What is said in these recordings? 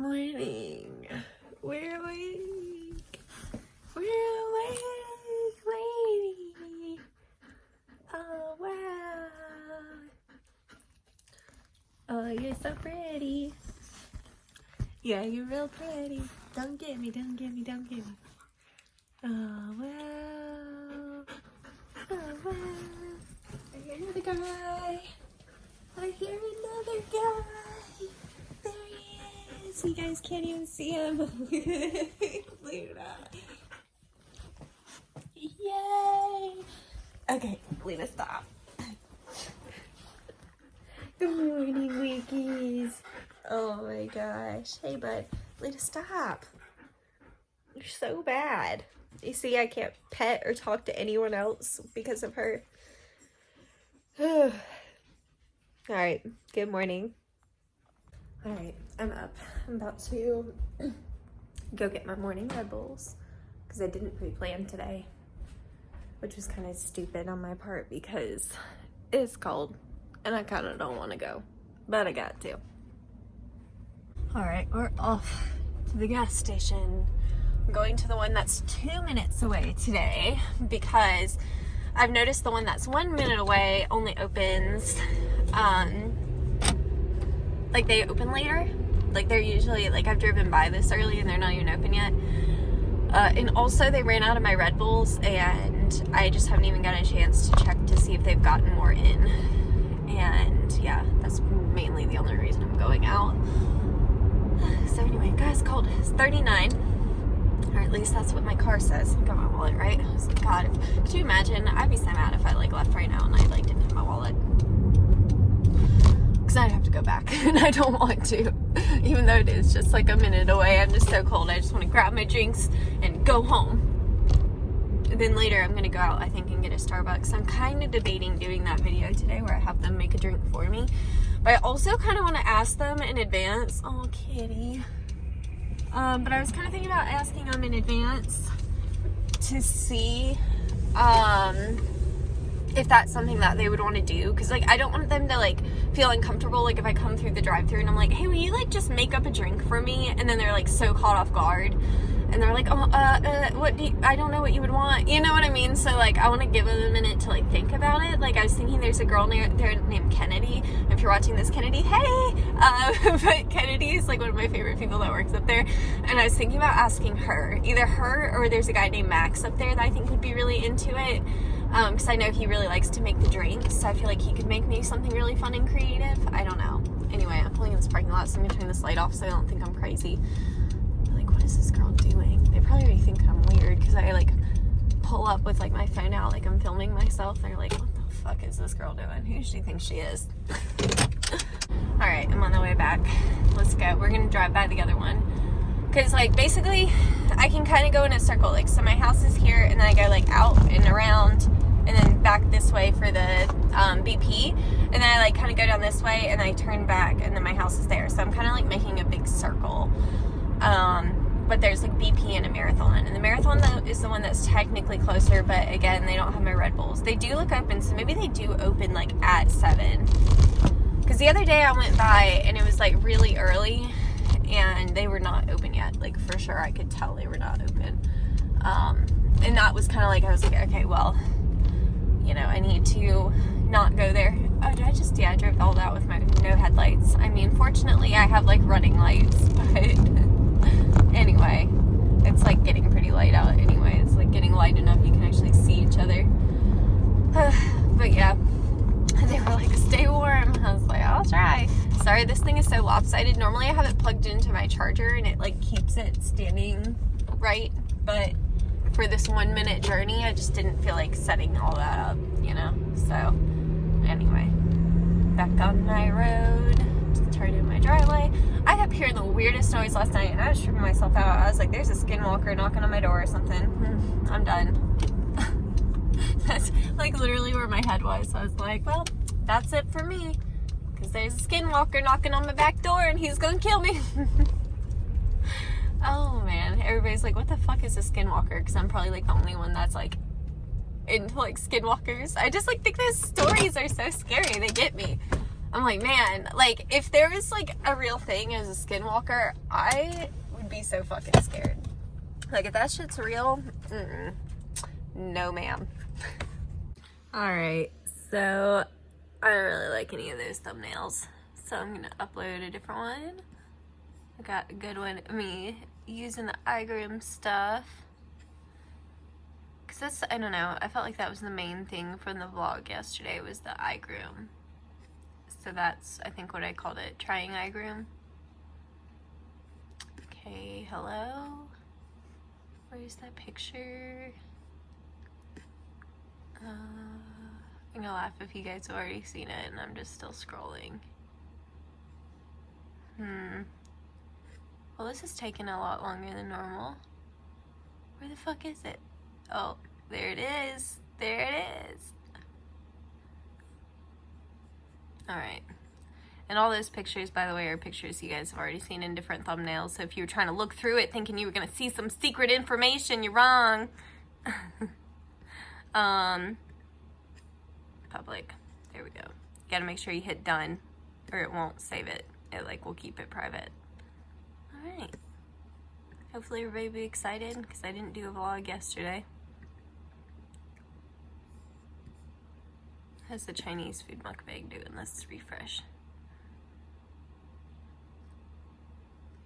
morning. We're awake. We're awake, lady. Oh, wow. Oh, you're so pretty. Yeah, you're real pretty. Don't get me, don't get me, don't get me. Oh, wow. Oh, wow. I hear another guy. I hear another guy. There he is. You guys can't even see him. Luna. Yay. Okay, Luna, stop. Good morning, Wickies. Oh my gosh. Hey, bud. Luna, stop. You're so bad. You see, I can't pet or talk to anyone else because of her. Alright, good morning. Alright, I'm up. I'm about to go get my morning Red Bulls because I didn't pre-plan today, which was kind of stupid on my part because it's cold and I kind of don't want to go, but I got to. Alright, we're off to the gas station. I'm going to the one that's 2 minutes away today because I've noticed the one that's 1 minute away only opens, like they open later. Like they're usually, like I've driven by this early and they're not even open yet. And also they ran out of my Red Bulls and I just haven't even gotten a chance to check to see if they've gotten more in. And yeah, that's mainly the only reason I'm going out. So anyway, guys, cold. It's 39. Or at least that's what my car says. Got my wallet, right? I was like, God, could you imagine? I'd be so mad if I like left right now and I like didn't have my wallet. Because I'd have to go back and I don't want to. Even though it is just like a minute away. I'm just so cold. I just want to grab my drinks and go home. And then later I'm going to go out, I think, and get a Starbucks. I'm kind of debating doing that video today where I have them make a drink for me. But I also kind of want to ask them in advance. Oh, kitty. But I was kind of thinking about asking them in advance to see if that's something that they would want to do. Because, like, I don't want them to, like, feel uncomfortable. Like, if I come through the drive-thru and I'm like, hey, will you, like, just make up a drink for me? And then they're, like, so caught off guard. And they're like, oh, what do you, I don't know what you would want. You know what I mean? So, like, I want to give them a minute to, like, think about it. Like, I was thinking there's a girl there named Kennedy. If you're watching this, Kennedy, hey! But Kennedy is, like, one of my favorite people that works up there. And I was thinking about asking her. Either her or there's a guy named Max up there that I think would be really into it. Because I know he really likes to make the drinks. So I feel like he could make me something really fun and creative. I don't know. Anyway, I'm pulling in this parking lot, so I'm going to turn this light off so I don't think I'm crazy. Like, what is this girl doing? They probably already think I'm weird because I, like, pull up with, like, my phone out like I'm filming myself. They're like, what the fuck is this girl doing? Who does she think she is? Alright, I'm on the way back. Let's go. We're going to drive by the other one. Because, like, basically, I can kind of go in a circle. Like, so my house is here, and then I go, like, out and around, and then back this way for the BP. And then I, like, kind of go down this way, and I turn back, and then my house is there. So I'm kind of, like, making a big circle. But there's like BP and a Marathon, and the Marathon though is the one that's technically closer, but again, they don't have my Red Bulls. They do look open, so maybe they do open like at 7, because the other day I went by and it was like really early and they were not open yet. Like, for sure I could tell they were not open. And that was kind of like, I was like, okay, well, you know, I need to not go there. Oh, did I just, yeah, I drove all that with my no headlights. I mean, fortunately I have like running lights, but anyway, it's like getting pretty light out anyway. It's like getting light enough you can actually see each other. But yeah, they were like, stay warm. I was like, I'll try. Sorry, this thing is so lopsided. Normally I have it plugged into my charger and it like keeps it standing right, but for this 1 minute journey I just didn't feel like setting all that up, you know. So anyway, back on my road. Turn in my driveway. I kept hearing the weirdest noise last night and I was tripping myself out. I was like, there's a skinwalker knocking on my door or something. I'm done. That's like literally where my head was. So I was like, well, that's it for me, because there's a skinwalker knocking on my back door and he's gonna kill me. Oh man, everybody's like, what the fuck is a skinwalker? Because I'm probably like the only one that's like into like skinwalkers. I just like think those stories are so scary. They get me. I'm like, man, like, if there was, like, a real thing as a skinwalker, I would be so fucking scared. Like, if that shit's real, no, ma'am. Alright, so I don't really like any of those thumbnails, so I'm gonna upload a different one. I got a good one of me using the iGroom stuff. Cause that's, I don't know, I felt like that was the main thing from the vlog yesterday was the iGroom. So that's, I think, what I called it, trying iGroom. Okay, hello? Where's that picture? I'm gonna laugh if you guys have already seen it and I'm just still scrolling. Well, this is taking a lot longer than normal. Where the fuck is it? Oh, there it is. There it is. Alright. And all those pictures, by the way, are pictures you guys have already seen in different thumbnails. So if you were trying to look through it thinking you were going to see some secret information, you're wrong. Public. There we go. You gotta make sure you hit done or it won't save it. It, like, will keep it private. Alright. Hopefully everybody will be excited because I didn't do a vlog yesterday. How's the Chinese food mukbang doing? Let's refresh.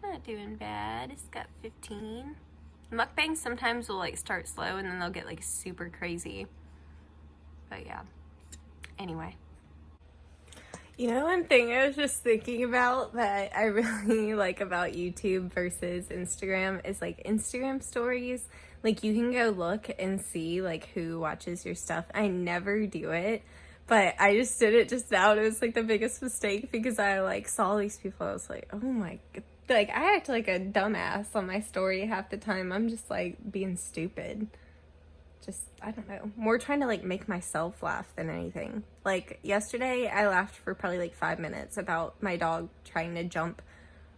Not doing bad. It's got 15. Mukbangs sometimes will, like, start slow and then they'll get, like, super crazy. But yeah. Anyway. You know, one thing I was just thinking about that I really like about YouTube versus Instagram is, like, Instagram stories. Like, you can go look and see, like, who watches your stuff. I never do it, but I just did it just now and it was, like, the biggest mistake because I, like, saw these people. I was like, oh my god. Like, I act like a dumbass on my story half the time. I'm just, like, being stupid. Just, I don't know. More trying to, like, make myself laugh than anything. Like, yesterday, I laughed for probably, like, 5 minutes about my dog trying to jump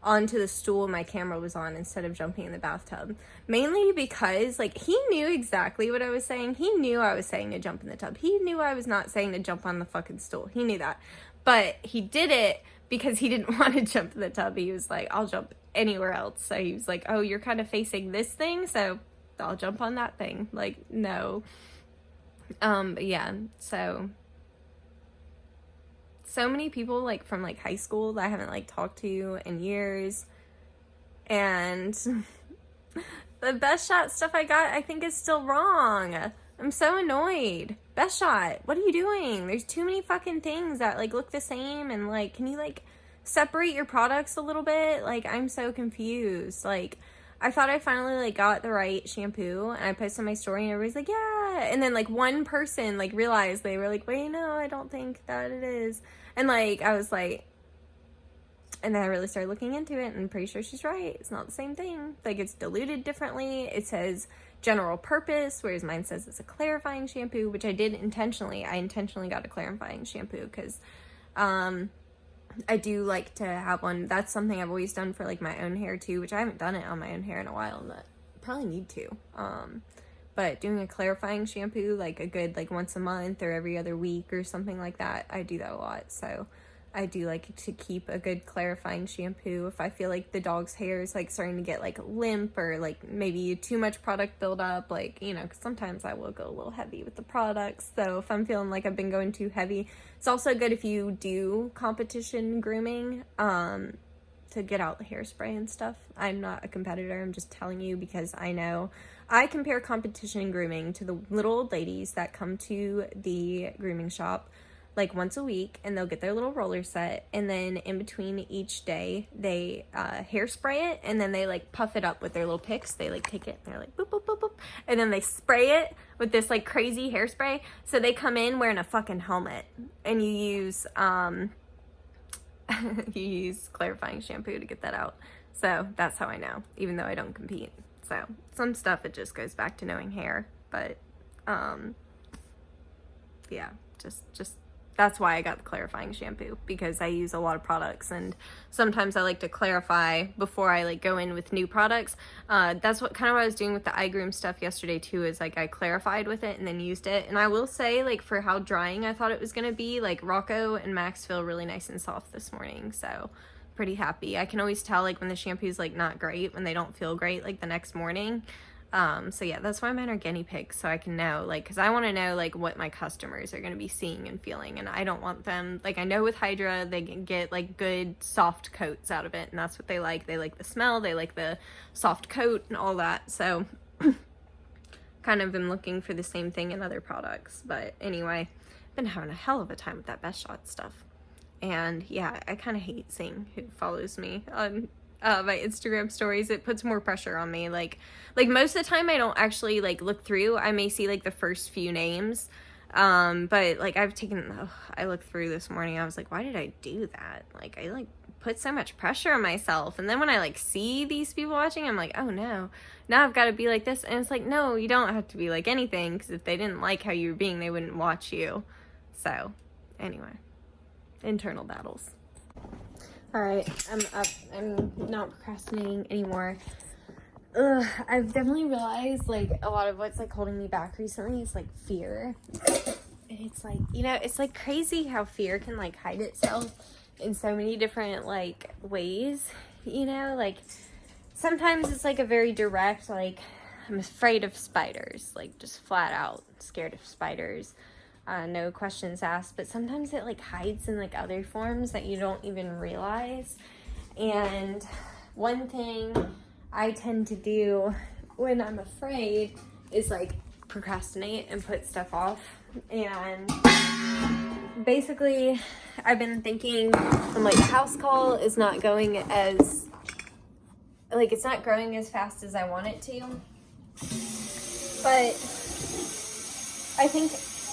onto the stool my camera was on instead of jumping in the bathtub. Mainly because, like, he knew exactly what I was saying. He knew I was saying to jump in the tub. He knew I was not saying to jump on the fucking stool. He knew that. But he did it because he didn't want to jump in the tub. He was like, I'll jump anywhere else. So he was like, oh, you're kind of facing this thing, so I'll jump on that thing. Like, no. But yeah, so many people, like, from, like, high school that I haven't, like, talked to in years. And the Best Shot stuff I got, I think, is still wrong. I'm so annoyed. Best Shot, what are you doing? There's too many fucking things that, like, look the same, and, like, can you, like, separate your products a little bit? Like, I'm so confused. Like, I thought I finally, like, got the right shampoo, and I posted my story, and everybody's like, yeah, and then, like, one person, like, realized, they were like, wait, no, I don't think that it is, and, like, I was like, and then I really started looking into it, and I'm pretty sure she's right. It's not the same thing. Like, it's diluted differently. It says general purpose, whereas mine says it's a clarifying shampoo, which I did intentionally. I intentionally got a clarifying shampoo because I do like to have one. That's something I've always done for, like, my own hair too, which I haven't done it on my own hair in a while, but probably need to. But doing a clarifying shampoo, like, a good, like, once a month or every other week or something like that, I do that a lot. So I do like to keep a good clarifying shampoo if I feel like the dog's hair is, like, starting to get, like, limp or, like, maybe too much product buildup, like, you know, because sometimes I will go a little heavy with the products. So if I'm feeling like I've been going too heavy, it's also good if you do competition grooming to get out the hairspray and stuff. I'm not a competitor. I'm just telling you because I know I compare competition grooming to the little old ladies that come to the grooming shop like once a week, and they'll get their little roller set, and then in between each day they hairspray it, and then they, like, puff it up with their little picks. They, like, take it and they're like boop boop boop boop, and then they spray it with this, like, crazy hairspray. So they come in wearing a fucking helmet, and you use you use clarifying shampoo to get that out. So that's how I know, even though I don't compete. So some stuff, it just goes back to knowing hair, but yeah, just that's why I got the clarifying shampoo, because I use a lot of products, and sometimes I like to clarify before I like go in with new products. That's what I was doing with the iGroom stuff yesterday too, is like I clarified with it and then used it. And I will say, like, for how drying I thought it was gonna be, like Rocco and Max feel really nice and soft this morning, so pretty happy. I can always tell like when the shampoo's like not great, when they don't feel great like the next morning. So yeah, that's why mine are guinea pigs, so I can know, like, because I want to know like what my customers are going to be seeing and feeling, and I don't want them, like, I know with Hydra they can get like good soft coats out of it, and that's what they like the smell, they like the soft coat and all that. So kind of been looking for the same thing in other products. But anyway, been having a hell of a time with that Best Shot stuff. And yeah, I kind of hate seeing who follows me on my Instagram stories. It puts more pressure on me. Like most of the time I don't actually like look through. I may see like the first few names. But like I looked through this morning. I was like, why did I do that? Like I like put so much pressure on myself. And then when I like see these people watching, I'm like, oh no, now I've got to be like this. And it's like, no, you don't have to be like anything, because if they didn't like how you were being, they wouldn't watch you. So anyway, internal battles. All right, I'm up. I'm not procrastinating anymore. I've definitely realized like a lot of what's like holding me back recently is like fear. And it's like, you know, it's like crazy how fear can like hide itself in so many different like ways, you know, like sometimes it's like a very direct, like I'm afraid of spiders, like just flat out scared of spiders. No questions asked, but sometimes it like hides in like other forms that you don't even realize. And one thing I tend to do when I'm afraid is like procrastinate and put stuff off. And basically I've been thinking, I'm like, the house call is not going as like, it's not growing as fast as I want it to, but I think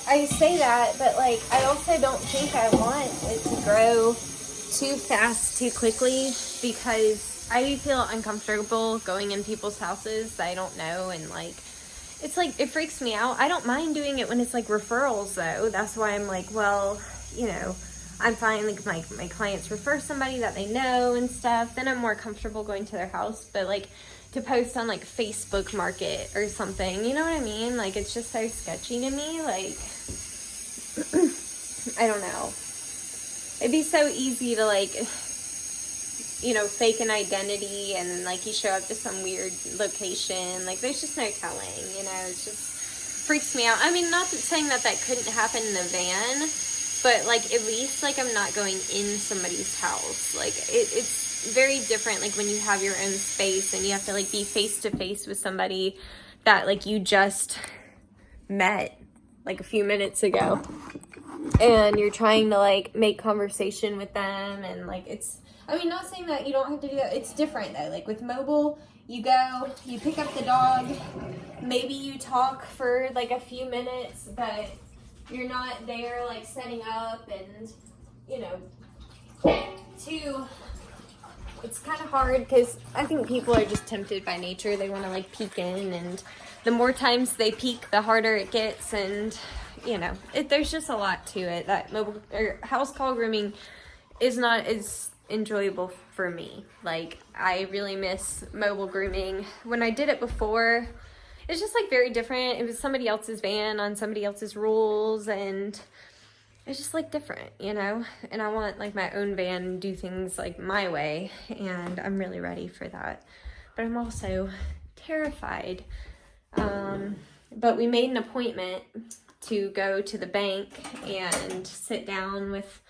I say that, but like I also don't think I want it to grow too fast, too quickly, because I feel uncomfortable going in people's houses that I don't know, and like it's like it freaks me out. I don't mind doing it when it's like referrals though. That's why I'm like, well, you know, I'm fine, like my clients refer somebody that they know and stuff, then I'm more comfortable going to their house. But like to post on like Facebook Market or something, you know what I mean? Like it's just so sketchy to me. Like I don't know. It'd be so easy to like, you know, fake an identity and like you show up to some weird location. Like there's just no telling, you know, it just freaks me out. I mean, not saying that couldn't happen in a van, but like at least like I'm not going in somebody's house. Like it's very different like when you have your own space and you have to like be face to face with somebody that like you just met like a few minutes ago, and you're trying to like make conversation with them, and like it's, I mean, not saying that you don't have to do that. It's different though. Like with mobile, you go, you pick up the dog, maybe you talk for like a few minutes, but you're not there like setting up, and you know, two, it's kind of hard because I think people are just tempted by nature. They want to like peek in, and the more times they peek, the harder it gets. And you know, there's just a lot to it. That mobile or house call grooming is not as enjoyable for me. Like I really miss mobile grooming. When I did it before, it's just like very different. It was somebody else's van on somebody else's rules, and it's just like different, you know. And I want like my own van and do things like my way, and I'm really ready for that. But I'm also terrified. But we made an appointment to go to the bank and sit down with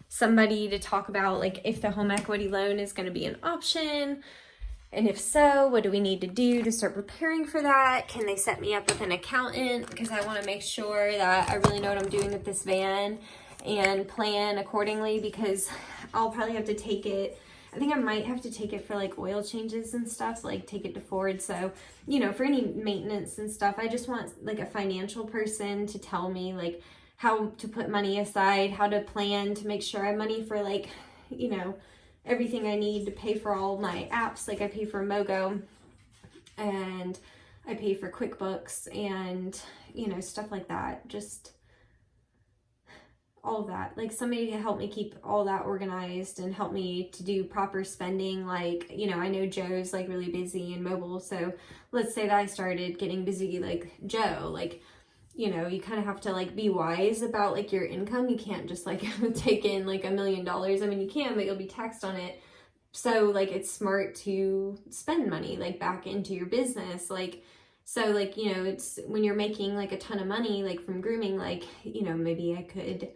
somebody to talk about like if the home equity loan is going to be an option, and if so, what do we need to do to start preparing for that? Can they set me up with an accountant? Because I want to make sure that I really know what I'm doing with this van and plan accordingly, because I'll probably have to take it, I think I might have to take it for like oil changes and stuff, like take it to Ford. So, you know, for any maintenance and stuff, I just want like a financial person to tell me like how to put money aside, how to plan to make sure I have money for like, you know, everything I need to pay for all my apps. Like I pay for Mogo and I pay for QuickBooks and, you know, stuff like that. Just all of that. Like somebody to help me keep all that organized and help me to do proper spending. Like, you know, I know Joe's like really busy and mobile. So let's say that I started getting busy like Joe, like, you know, you kind of have to like be wise about like your income. You can't just like take in like $1 million. I mean, you can, but you'll be taxed on it. So like it's smart to spend money like back into your business. Like, so like, you know, it's when you're making like a ton of money, like from grooming, like, you know, maybe I could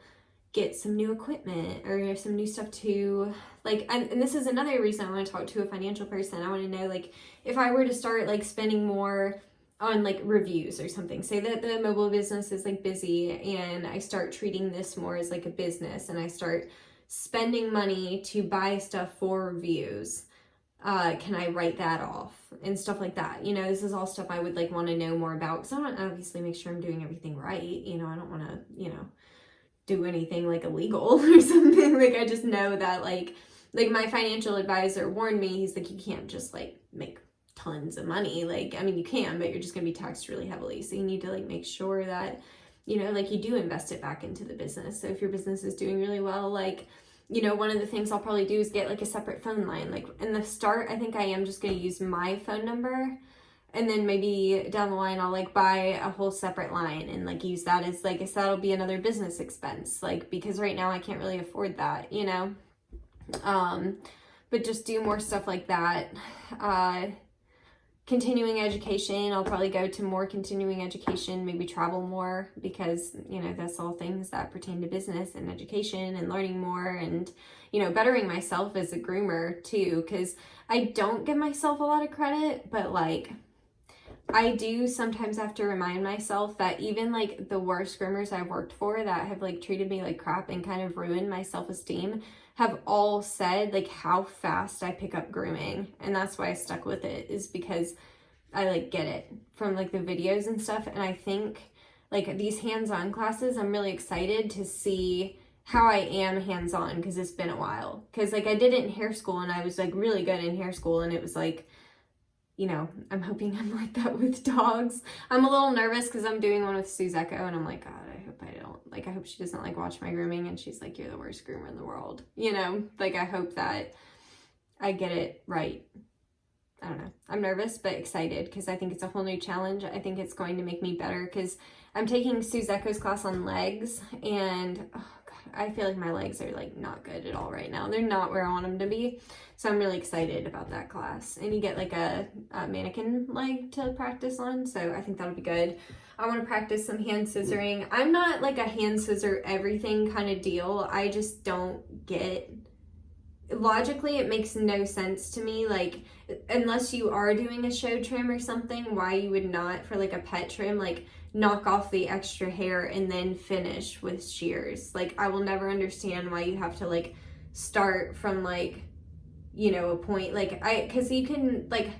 get some new equipment or some new stuff to like, and this is another reason I want to talk to a financial person. I want to know, like, if I were to start like spending more on like reviews or something, say that the mobile business is like busy and I start treating this more as like a business and I start spending money to buy stuff for reviews, can I write that off and stuff like that? You know, this is all stuff I would like want to know more about, because I want to obviously make sure I'm doing everything right. You know, I don't want to, you know, do anything like illegal or something. Like I just know that like my financial advisor warned me. He's like, you can't just like make tons of money. Like, I mean, you can, but you're just gonna be taxed really heavily. So you need to like make sure that, you know, like you do invest it back into the business. So if your business is doing really well, like, you know, one of the things I'll probably do is get like a separate phone line. Like in the start, I think I am just going to use my phone number, and then maybe down the line I'll like buy a whole separate line and like use that as like, I said, that'll be another business expense, like, because right now I can't really afford that, you know. But just do more stuff like that. Continuing education, I'll probably go to more continuing education, maybe travel more, because, you know, that's all things that pertain to business and education and learning more and, you know, bettering myself as a groomer too, because I don't give myself a lot of credit, but like I do sometimes have to remind myself that even like the worst groomers I've worked for that have like treated me like crap and kind of ruined my self-esteem have all said like how fast I pick up grooming. And that's why I stuck with it, is because I like get it from like the videos and stuff. And I think like these hands-on classes, I'm really excited to see how I am hands-on, because it's been a while. Because like I did it in hair school and I was like really good in hair school, and it was like, you know, I'm hoping I'm like that with dogs. I'm a little nervous because I'm doing one with Suzeko, and I'm like, God, I hope she doesn't like watch my grooming and she's like, you're the worst groomer in the world. You know, like I hope that I get it right. I don't know. I'm nervous, but excited, because I think it's a whole new challenge. I think it's going to make me better, because I'm taking Suzeko's class on legs, and oh God, I feel like my legs are like not good at all right now. They're not where I want them to be. So I'm really excited about that class. And you get like a mannequin leg to practice on. So I think that'll be good. I want to practice some hand scissoring. I'm not like a hand scissor everything kind of deal. I just don't get, logically it makes no sense to me, like unless you are doing a show trim or something, why you would not, for like a pet trim, like knock off the extra hair and then finish with shears. Like I will never understand why you have to like start from like, you know, a point, like because you can like,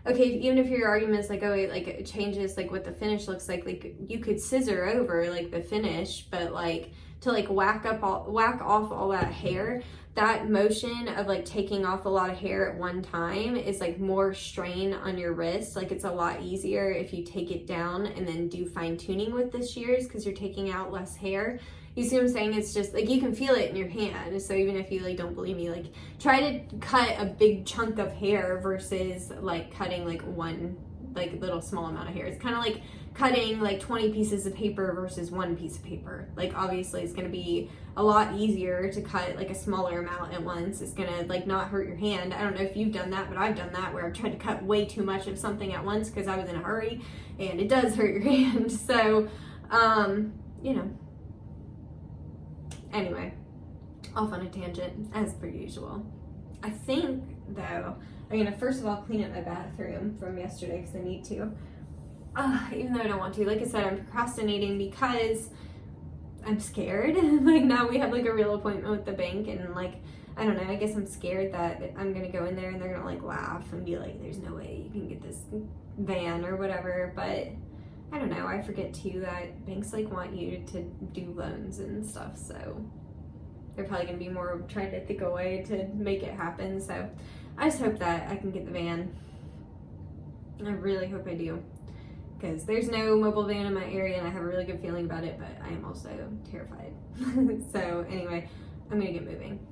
okay, even if your argument is like, oh, it changes like what the finish looks like you could scissor over like the finish, but like to like whack off all that hair, that motion of like taking off a lot of hair at one time is like more strain on your wrist. Like it's a lot easier if you take it down and then do fine tuning with the shears, because you're taking out less hair. You see what I'm saying? It's just like you can feel it in your hand. So even if you like don't believe me, like try to cut a big chunk of hair versus like cutting like one like little small amount of hair. It's kind of like cutting like 20 pieces of paper versus one piece of paper. Like obviously it's going to be a lot easier to cut like a smaller amount at once. It's going to like not hurt your hand. I don't know if you've done that, but I've done that where I've tried to cut way too much of something at once because I was in a hurry, and it does hurt your hand. So, you know. Anyway, off on a tangent, as per usual. I think, though, I'm going to first of all clean up my bathroom from yesterday because I need to. Even though I don't want to. Like I said, I'm procrastinating because I'm scared. Like, now we have, like, a real appointment with the bank, and, like, I don't know, I guess I'm scared that I'm going to go in there and they're going to, like, laugh and be like, there's no way you can get this van or whatever, but I don't know, I forget too that banks like want you to do loans and stuff, so they're probably going to be more trying to think a way to make it happen. So I just hope that I can get the van. I really hope I do, because there's no mobile van in my area and I have a really good feeling about it, but I am also terrified. So anyway, I'm gonna get moving.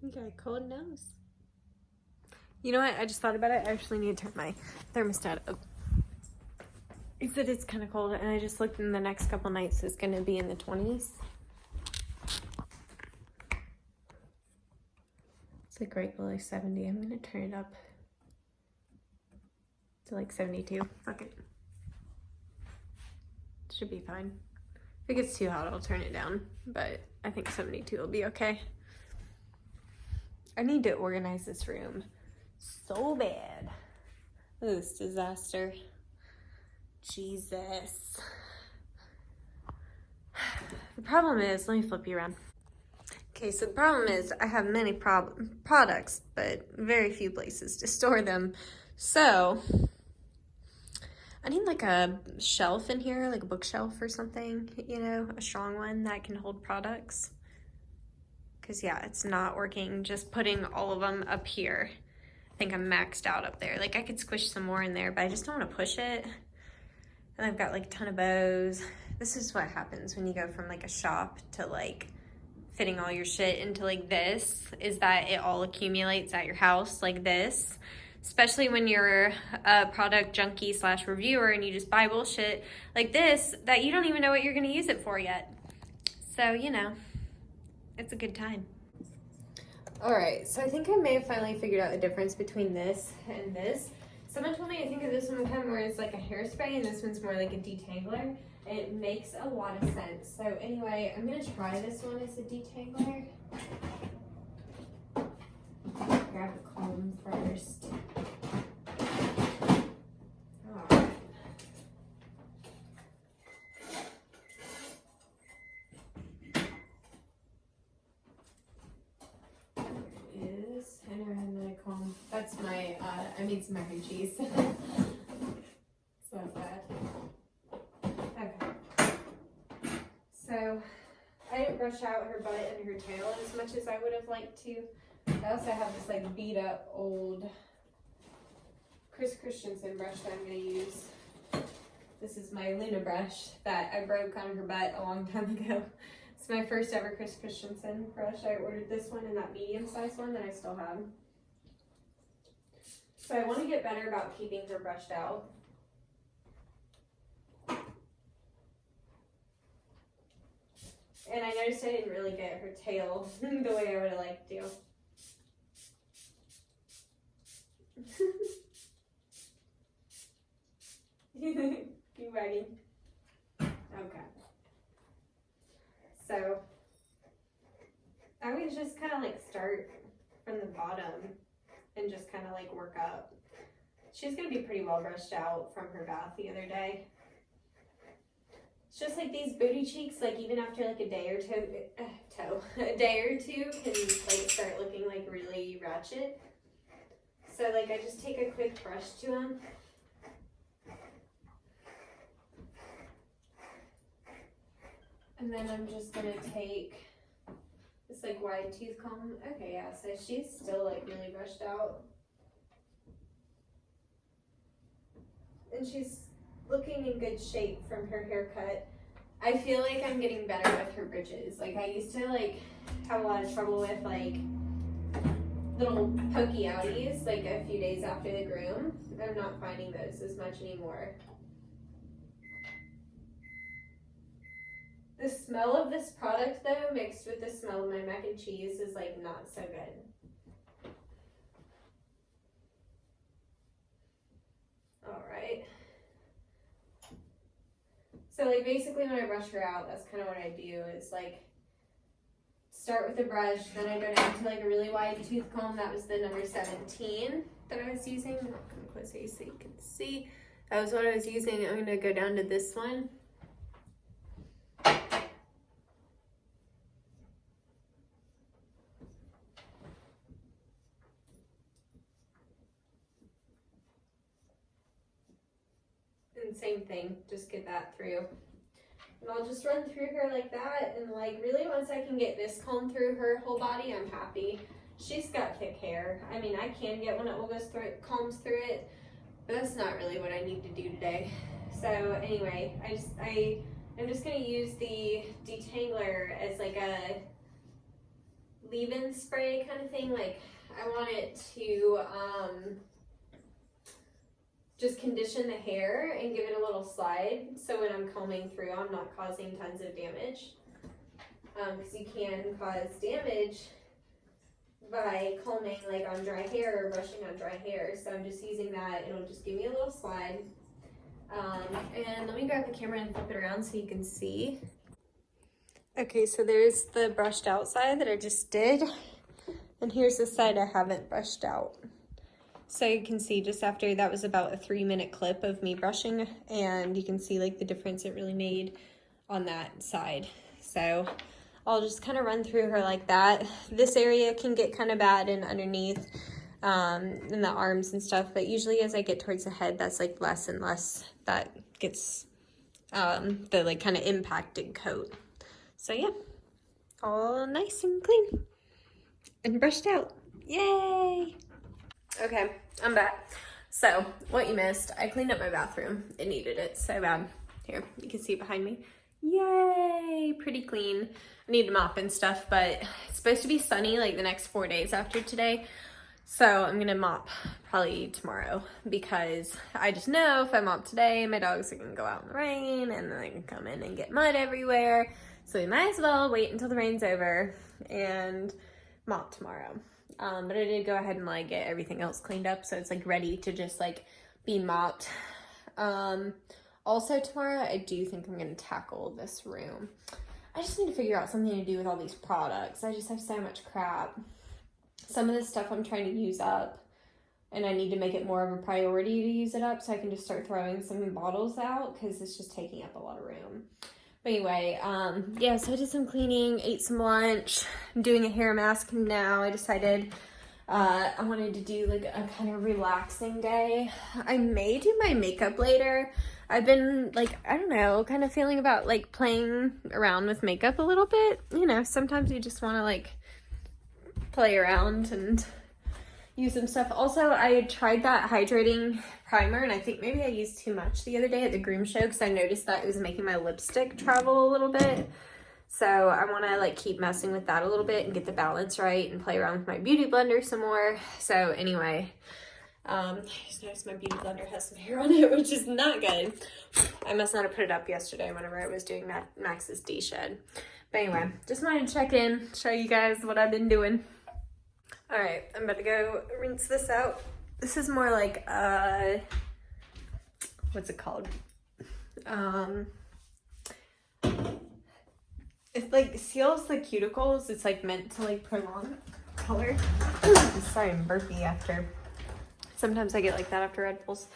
You got a cold nose. You know what? I just thought about it. I actually need to turn my thermostat up. He said it's kind of cold, and I just looked, in the next couple nights it's going to be in the 20s. It's like right below 70. I'm going to turn it up to like 72. Fuck it. Should be fine. If it gets too hot, I'll turn it down, but I think 72 will be okay. I need to organize this room so bad. Look at this disaster. Jesus. The problem is, let me flip you around. Okay, so the problem is I have many products, but very few places to store them. So I need like a shelf in here, like a bookshelf or something, you know, a strong one that can hold products. Because yeah, it's not working just putting all of them up here. I think I'm maxed out up there. Like I could squish some more in there, but I just don't want to push it. And I've got like a ton of bows. This is what happens when you go from like a shop to like fitting all your shit into like this, is that it all accumulates at your house like this. Especially when you're a product junkie / reviewer and you just buy bullshit like this that you don't even know what you're gonna use it for yet. So, you know, it's a good time. All right, so I think I may have finally figured out the difference between this and this. Someone told me I think of this one kind of more as like a hairspray and this one's more like a detangler. It makes a lot of sense. So anyway, I'm gonna try this one as a detangler. Grab the comb first. Alright. There it is. I never had another comb. That's my, I made some mac and cheese. It's not bad. Okay. So, I didn't brush out her butt and her tail as much as I would have liked to. I also have this like beat up old Chris Christensen brush that I'm going to use. This is my Luna brush that I broke on her butt a long time ago. It's my first ever Chris Christensen brush. I ordered this one and that medium sized one that I still have. So I want to get better about keeping her brushed out. And I noticed I didn't really get her tail the way I would have liked to. You ready? Okay. So I would just kind of like start from the bottom and just kind of like work up. She's gonna be pretty well brushed out from her bath the other day. It's just like these booty cheeks, like even after like a day or two can like start looking like really ratchet. So like I just take a quick brush to them. And then I'm just gonna take this like wide tooth comb. Okay, yeah, so she's still like really brushed out. And she's looking in good shape from her haircut. I feel like I'm getting better with her bridges. Like I used to like have a lot of trouble with like little pokey outies like a few days after the groom. I'm not finding those as much anymore. The smell of this product though, mixed with the smell of my mac and cheese, is like not so good. All right. So like basically when I brush her out, that's kind of what I do is like start with the brush, then I go down to like a really wide tooth comb. That was the number 17 that I was using. I'll come closer so you can see. That was what I was using. I'm gonna go down to this one. And same thing, just get that through. And I'll just run through her like that, and like really once I can get this comb through her whole body, I'm happy. She's got thick hair. I mean, I can get one that will go through, combs through it, but that's not really what I need to do today. So anyway, I'm just gonna use the detangler as like a leave-in spray kind of thing. Like I want it to just condition the hair and give it a little slide, so when I'm combing through, I'm not causing tons of damage. Because you can cause damage by combing like on dry hair or brushing on dry hair. So I'm just using that. It'll just give me a little slide. And let me grab the camera and flip it around so you can see. Okay, so there's the brushed out side that I just did. And here's the side I haven't brushed out. So you can see just after that was about a 3-minute clip of me brushing, and you can see like the difference it really made on that side. So I'll just kind of run through her like that. This area can get kind of bad and underneath in the arms and stuff, but usually as I get towards the head, that's like less and less that gets the like kind of impacted coat. So yeah, all nice and clean and brushed out. Yay! Okay, I'm back. So, what you missed, I cleaned up my bathroom. It needed it so bad. Here, you can see behind me. Yay! Pretty clean. I need to mop and stuff, but it's supposed to be sunny like the next 4 days after today. So, I'm gonna mop probably tomorrow, because I just know if I mop today, my dogs are gonna go out in the rain and then they can come in and get mud everywhere. So, we might as well wait until the rain's over and mop tomorrow. But I did go ahead and like get everything else cleaned up, so it's like ready to just like be mopped. Also tomorrow I do think I'm gonna tackle this room. I just need to figure out something to do with all these products. I just have so much crap. Some of this stuff I'm trying to use up, and I need to make it more of a priority to use it up so I can just start throwing some bottles out, because it's just taking up a lot of room. But anyway, yeah, so I did some cleaning, ate some lunch. I'm doing a hair mask now. I decided I wanted to do like a kind of relaxing day. I may do my makeup later. I've been like, I don't know, kind of feeling about like playing around with makeup a little bit. You know, sometimes you just want to like play around and use some stuff. Also, I tried that hydrating primer, and I think maybe I used too much the other day at the groom show, because I noticed that it was making my lipstick travel a little bit. So I want to like keep messing with that a little bit and get the balance right and play around with my beauty blender some more. So anyway, I just noticed my beauty blender has some hair on it, which is not good. I must not have put it up yesterday whenever I was doing that Max's D-shed. But anyway, just wanted to check in, show you guys what I've been doing. All right, I'm about to go rinse this out. This is more like, what's it called? It like seals the cuticles. It's like meant to like prolong color. Sorry, I'm burpy after. Sometimes I get like that after Red Bulls.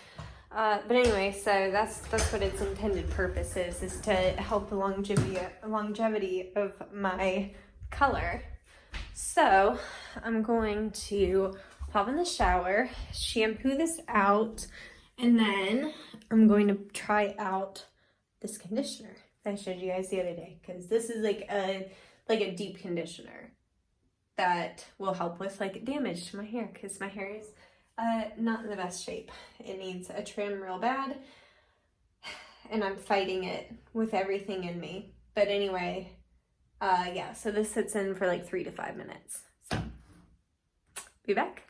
But anyway, so that's what its intended purpose is to help the longevity of my color. So I'm going to pop in the shower, shampoo this out, and then I'm going to try out this conditioner that I showed you guys the other day, because this is like a deep conditioner that will help with like damage to my hair, because my hair is not in the best shape. It needs a trim real bad, and I'm fighting it with everything in me. But anyway, yeah, so this sits in for like 3 to 5 minutes. So, be back.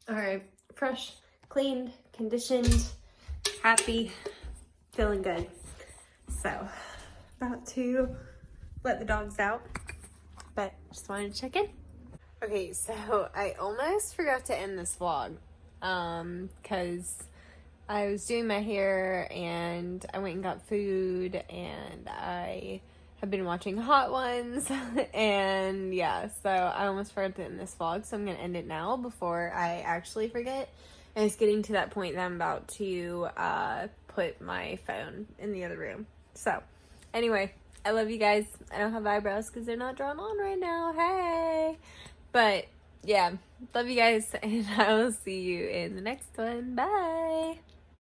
All right, fresh, cleaned, conditioned, happy, feeling good. So, about to let the dogs out, but just wanted to check in. Okay, so I almost forgot to end this vlog, because I was doing my hair and I went and got food, and I have been watching Hot Ones, and yeah, so I almost forgot to end this vlog, so I'm gonna end it now before I actually forget. And it's getting to that point that I'm about to put my phone in the other room. So anyway, I love you guys. I don't have eyebrows because they're not drawn on right now. Hey, but yeah, love you guys, and I will see you in the next one. Bye.